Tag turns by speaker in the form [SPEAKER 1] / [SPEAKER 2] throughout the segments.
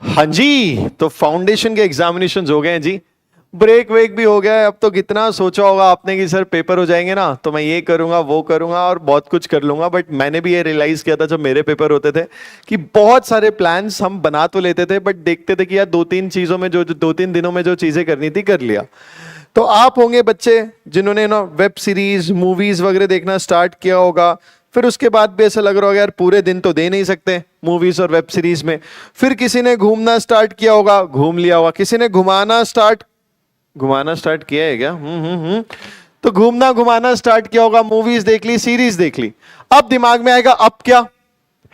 [SPEAKER 1] हाँ जी, तो फाउंडेशन के एग्जामिनेशन हो गए हैं जी। ब्रेक वेक भी हो गया है। अब तो कितना सोचा होगा आपने कि सर पेपर हो जाएंगे ना तो मैं ये करूंगा वो करूंगा और बहुत कुछ कर लूंगा, बट मैंने भी ये रियलाइज किया था जब मेरे पेपर होते थे कि बहुत सारे प्लान्स हम बना तो लेते थे बट देखते थे कि यार दो तीन चीजों में जो 2-3 दिनों में जो चीजें करनी थी कर लिया। तो आप होंगे बच्चे जिन्होंने ना वेब सीरीज मूवीज वगैरह देखना स्टार्ट किया होगा, फिर उसके बाद भी ऐसा लग रहा होगा यार पूरे दिन तो दे नहीं सकते मूवीज और वेब सीरीज में। फिर किसी ने घूमना स्टार्ट किया होगा, घूम लिया होगा। किसी ने घुमाना स्टार्ट किया है क्या? तो घूमना घुमाना स्टार्ट किया होगा, मूवीज देख ली, सीरीज देख ली। अब दिमाग में आएगा अब क्या,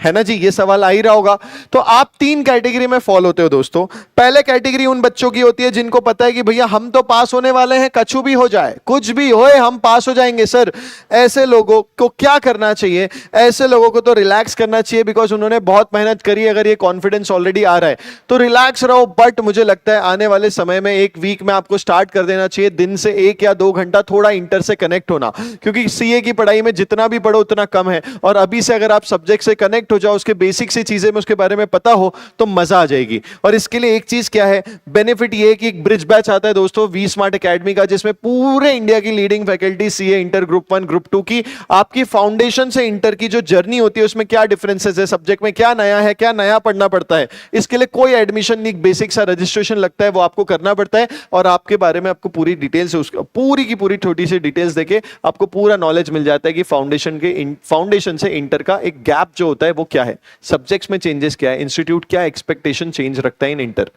[SPEAKER 1] है ना जी, ये सवाल आ ही रहा होगा। तो आप 3 कैटेगरी में फॉल होते हो दोस्तों। पहले कैटेगरी उन बच्चों की होती है जिनको पता है कि भैया हम तो पास होने वाले हैं, कछु भी हो जाए, कुछ भी होए हम पास हो जाएंगे सर। ऐसे लोगों को क्या करना चाहिए? ऐसे लोगों को तो रिलैक्स करना चाहिए, बिकॉज उन्होंने बहुत मेहनत करी। अगर ये कॉन्फिडेंस ऑलरेडी आ रहा है तो रिलैक्स रहो। बट मुझे लगता है आने वाले समय में एक वीक में आपको स्टार्ट कर देना चाहिए दिन से 1 या 2 घंटा थोड़ा इंटर से कनेक्ट होना, क्योंकि सीए की पढ़ाई में जितना भी पढ़ो उतना कम है। और अभी से अगर आप सब्जेक्ट से कनेक्ट हो जाओ, उसके बेसिक सी चीजें में उसके बारे में पता हो तो मजा आ जाएगी। और इसके लिए एक चीज क्या है, बेनिफिट ये है कि एक ब्रिज बैच आता है दोस्तों वी स्मार्ट एकेडमी का, जिसमें पूरे इंडिया की leading faculty CA inter group 1 group 2 की आपकी फाउंडेशन से इंटर की जो जर्नी होती है उसमें क्या डिफरेंसेस है, सब्जेक्ट में क्या नया है, क्या नया पढ़ना पड़ता है। इसके लिए कोई एडमिशन नहीं, बेसिक सा रजिस्ट्रेशन लगता है, वो आपको करना पड़ता है। और आपके बारे में आपको पूरी डिटेल्स, पूरी की पूरी छोटी सी डिटेल्स देके आपको पूरा नॉलेज मिल जाता है कि फाउंडेशन से इंटर का एक गैप जो होता है वो क्या है, सब्जेक्ट्स में चेंजेस क्या है, इंस्टीट्यूट क्या एक्सपेक्टेशन चेंज रखता है इन इंटर।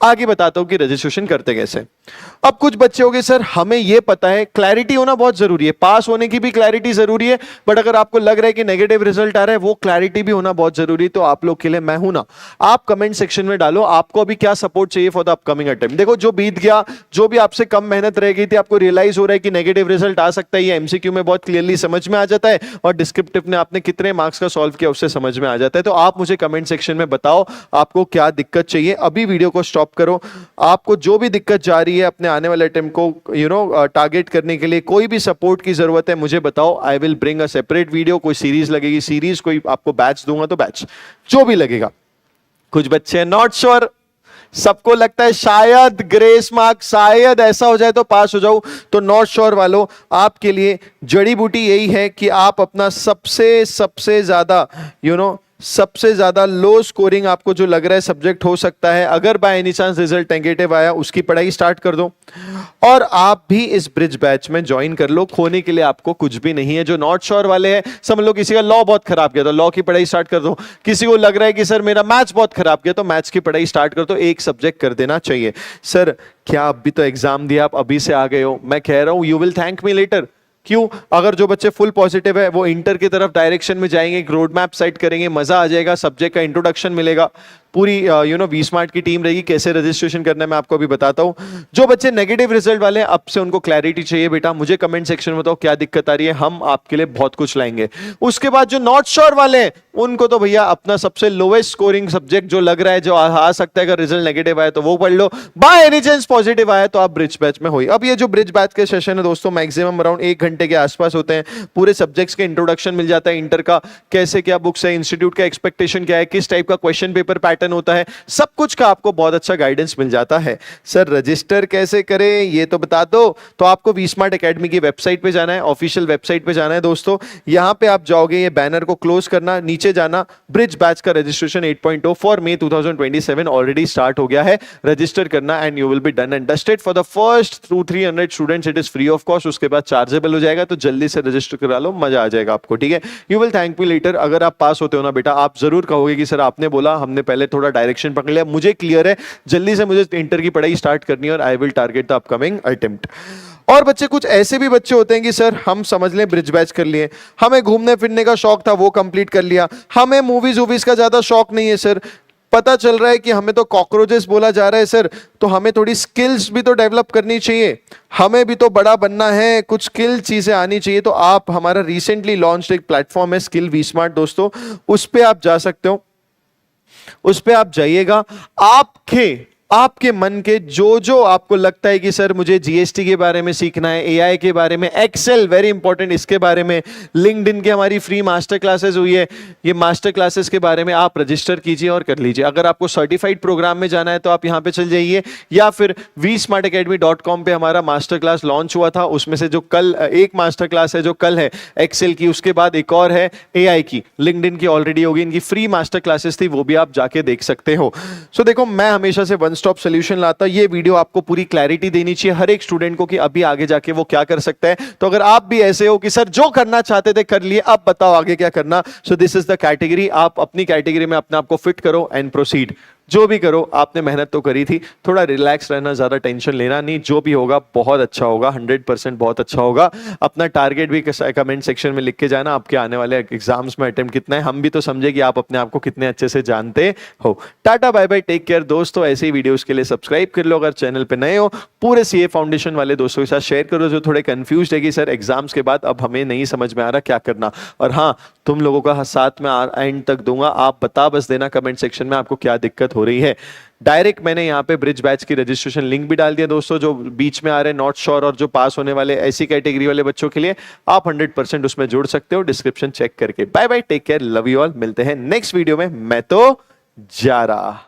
[SPEAKER 1] आगे बताता हूं कि रजिस्ट्रेशन करते कैसे। अब कुछ बच्चे होंगे सर हमें यह पता है, क्लैरिटी होना बहुत जरूरी है, पास होने की भी क्लैरिटी जरूरी है, बट अगर आपको लग रहा है कि नेगेटिव रिजल्ट आ रहा है वो क्लैरिटी भी होना बहुत जरूरी है। तो आप लोग के लिए मैं हूं ना, आप कमेंट सेक्शन में डालो आपको अभी क्या सपोर्ट चाहिए फॉर द अपकमिंग अटेम्प्ट। देखो जो बीत गया, जो भी आपसे कम मेहनत रह गई थी, आपको रियलाइज हो रहा है कि नेगेटिव रिजल्ट आ सकता है, ये एमसीक्यू में बहुत क्लियरली समझ में आ जाता है और डिस्क्रिप्टिव में आपने कितने मार्क्स का सॉल्व किया उससे समझ में आ जाता है। तो आप मुझे कमेंट सेक्शन में बताओ आपको क्या दिक्कत चाहिए। अभी वीडियो को स्टॉप करो, आपको जो भी दिक्कत जा रही है अपने आने वाले अटेम्प्ट को टारगेट करने के लिए, कोई भी सपोर्ट की जरूरत है मुझे बताओ। I will bring a separate video, कोई सीरीज लगेगी सीरीज, कोई आपको बैच दूंगा तो बैच, जो भी लगेगा। कुछ बच्चे नॉट श्योर, सबको लगता है शायद ग्रेस मार्क शायद ऐसा हो जाए तो पास हो जाऊं। तो नॉट श्योर वालों, आपके लिए जड़ी बूटी यही है कि आप अपना सबसे ज्यादा लो स्कोरिंग आपको जो लग रहा है सब्जेक्ट हो सकता है, अगर by any chance result negative आया, उसकी पढ़ाई स्टार्ट कर दो। और आप भी इस ब्रिज बैच में ज्वाइन कर लो, खोने के लिए आपको कुछ भी नहीं है। जो नॉट श्योर वाले हैं, समझ लो किसी का लॉ बहुत खराब गया तो लॉ की पढ़ाई स्टार्ट कर दो, किसी को लग रहा है कि सर मेरा मैथ्स बहुत खराब गया तो मैथ्स की पढ़ाई स्टार्ट कर दो, एक सब्जेक्ट कर देना चाहिए। सर क्या अभी तो एग्जाम दिया, आप अभी से आ गए हो, मैं कह रहा हूं you will thank me later. क्यों? अगर जो बच्चे फुल पॉजिटिव है वो इंटर की तरफ डायरेक्शन में जाएंगे, एक रोड मैप सेट करेंगे, मजा आ जाएगा, सब्जेक्ट का इंट्रोडक्शन मिलेगा, पूरी वी स्मार्ट की टीम रहेगी, कैसे रजिस्ट्रेशन करना है मैं आपको अभी बताता हूं। जो बच्चे नेगेटिव रिजल्ट वाले हैं अब से उनको क्लैरिटी चाहिए बेटा, मुझे कमेंट सेक्शन में बताओ क्या दिक्कत आ रही है, हम आपके लिए बहुत कुछ लाएंगे। उसके बाद जो नॉट श्योर वाले हैं उनको तो भैया अपना सबसे लोएस्ट स्कोरिंग सब्जेक्ट जो लग रहा है, जो आ सकता है अगर रिजल्ट नेगेटिव आया तो वो पढ़ लो, बाय एनी चांस पॉजिटिव आया तो आप ब्रिज बैच में हो। अब ये जो ब्रिज बैच के सेशन है दोस्तों मैक्सिमम अराउंड 1 घंटे के आसपास होते हैं। पूरे सब्जेक्ट्स के इंट्रोडक्शन मिल जाता है, इंटर का कैसे क्या बुक्स है, इंस्टीट्यूट का एक्सपेक्टेशन क्या है, किस टाइप का क्वेश्चन पेपर पैटर्न होता है, सब कुछ का आपको बहुत अच्छा गाइडेंस मिल जाता है। सर रजिस्टर कैसे करें ये तो बता दो। तो आपको वी स्मार्ट एकेडमी की वेबसाइट पे जाना है, ऑफिशियल वेबसाइट पे जाना है दोस्तों। यहां पे आप जाओगे, ये बैनर को क्लोज करना, नीचे जाना, ब्रिज बैच का registration 8.0 for May 2027 already start हो गया है, रजिस्टर करना and you will be done and dusted for the first 300 students. It is free of cost, उसके बाद चार्जेबल हो जाएगा, तो जल्दी से रजिस्टर करा लो, मजा आ जाएगा आपको, ठीक है। You will thank me later. अगर आप पास होते हो ना बेटा, आप जरूर कहोगे कि सर आपने बोला, हमने पहले थोड़ा डायरेक्शन पकड़ लिया, मुझे क्लियर है, जल्दी से मुझे इंटर की पढ़ाई स्टार्ट करनी है और I will target the upcoming attempt. और बच्चे कुछ ऐसे भी बच्चे होते हैं कि सर हम समझ लें ब्रिज बैच कर लिए, हमें घूमने फिरने का शौक था वो कंप्लीट कर लिया, हमें मूवीज वूवीज का ज्यादा शौक नहीं है सर, पता चल रहा है कि हमें तो कॉकरोचेस बोला जा रहा है सर, तो हमें थोड़ी स्किल्स भी तो डेवलप करनी चाहिए, हमें भी तो बड़ा बनना है, कुछ स्किल चीजें आनी चाहिए। तो आप हमारा रिसेंटली लॉन्च एक प्लेटफॉर्म है स्किल वी स्मार्ट दोस्तों, उस पर आप जा सकते हो, उस पर आप जाइएगा। आपके आपके मन के जो जो आपको लगता है कि सर मुझे जीएसटी के बारे में सीखना है, एआई के बारे में, एक्सेल वेरी इंपॉर्टेंट इसके बारे में, लिंक्डइन की हमारी फ्री मास्टर क्लासेस हुई है, ये मास्टर क्लासेस के बारे में आप रजिस्टर कीजिए और कर लीजिए। अगर आपको सर्टिफाइड प्रोग्राम में जाना है तो आप यहां पे चल जाइए, या फिर vsmartacademy.com पे हमारा मास्टर क्लास लॉन्च हुआ था, उसमें से जो कल एक मास्टर क्लास है जो कल है एक्सेल की, उसके बाद एक और है एआई की, लिंक्डइन की ऑलरेडी होगी, इनकी फ्री मास्टर क्लासेस थी, वो भी आप जाके देख सकते हो। सो देखो, मैं हमेशा से वन स्टॉप सोल्यूशन लाता, ये वीडियो आपको पूरी क्लैरिटी देनी चाहिए हर एक स्टूडेंट को कि अभी आगे जाके वो क्या कर सकता है। तो अगर आप भी ऐसे हो कि सर जो करना चाहते थे कर लिए, अब बताओ आगे क्या करना, so this is the category, आप अपनी कैटेगरी में अपने आप को फिट करो एंड प्रोसीड। जो भी करो, आपने मेहनत तो करी थी, थोड़ा रिलैक्स रहना, ज्यादा टेंशन लेना नहीं, जो भी होगा बहुत अच्छा होगा, 100% बहुत अच्छा होगा। अपना टारगेट भी कमेंट सेक्शन में लिख के जाना, आपके आने वाले एग्जाम्स में अटेम्प्ट कितना है, हम भी तो समझे कि आप अपने आप को कितने अच्छे से जानते हो। Tata bye bye, take care दोस्तों। ऐसे ही वीडियोस के लिए सब्सक्राइब कर लो, अगर चैनल पे नए हो पूरे सीए फाउंडेशन वाले दोस्तों के साथ शेयर करो जो थोड़े कंफ्यूज है कि सर एग्जाम्स के बाद अब हमें नहीं समझ में आ रहा क्या करना। और हाँ, तुम लोगों का साथ में एंड तक दूंगा, आप बता बस देना कमेंट सेक्शन में आपको क्या दिक्कत हो रही है। डायरेक्ट मैंने यहाँ पे ब्रिज बैच की रजिस्ट्रेशन लिंक भी डाल दिया दोस्तों, जो बीच में आ रहे नॉट श्योर और जो पास होने वाले ऐसी कैटेगरी वाले बच्चों के लिए, आप 100% उसमें जुड़ सकते हो, डिस्क्रिप्शन चेक करके। Bye bye, take care, love you all, मिलते हैं नेक्स्ट वीडियो में। मैं तो जा रहा।